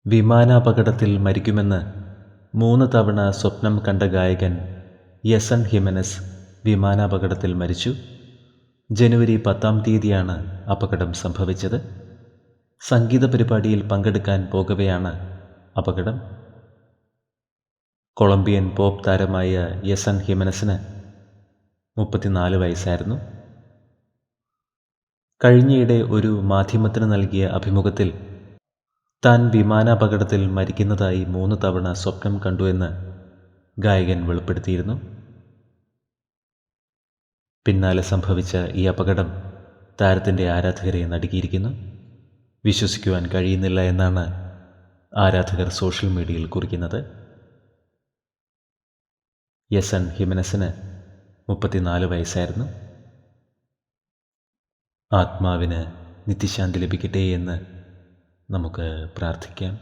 വിമാനാപകടത്തിൽ മരിക്കുമെന്ന് 3 തവണ സ്വപ്നം കണ്ട ഗായകൻ യെസൺ ഹിമെനസ് വിമാനാപകടത്തിൽ മരിച്ചു. ജനുവരി 10-ാം തീയതിയാണ് അപകടം സംഭവിച്ചത്. സംഗീത പരിപാടിയിൽ പങ്കെടുക്കാൻ പോകവെയാണ് അപകടം. കൊളംബിയൻ പോപ്പ് താരമായ യെസൺ ഹിമെനസിന് 34 വയസ്സായിരുന്നു. കഴിഞ്ഞയിടെ ഒരു മാധ്യമത്തിന് നൽകിയ അഭിമുഖത്തിൽ താൻ വിമാനാപകടത്തിൽ മരിക്കുന്നതായി 3 തവണ സ്വപ്നം കണ്ടു എന്ന് ഗായകൻ വെളിപ്പെടുത്തിയിരുന്നു. പിന്നാലെ സംഭവിച്ച ഈ അപകടം താരത്തിൻ്റെ ആരാധകരെ നടുക്കിയിരിക്കുന്നു. വിശ്വസിക്കുവാൻ കഴിയുന്നില്ല എന്നാണ് ആരാധകർ സോഷ്യൽ മീഡിയയിൽ കുറിക്കുന്നത്. യെസൺ ഹിമെനസിന് 34 വയസ്സായിരുന്നു. ആത്മാവിന് നിത്യശാന്തി ലഭിക്കട്ടെ എന്ന് നമുക്ക് പ്രാർത്ഥിക്കാം.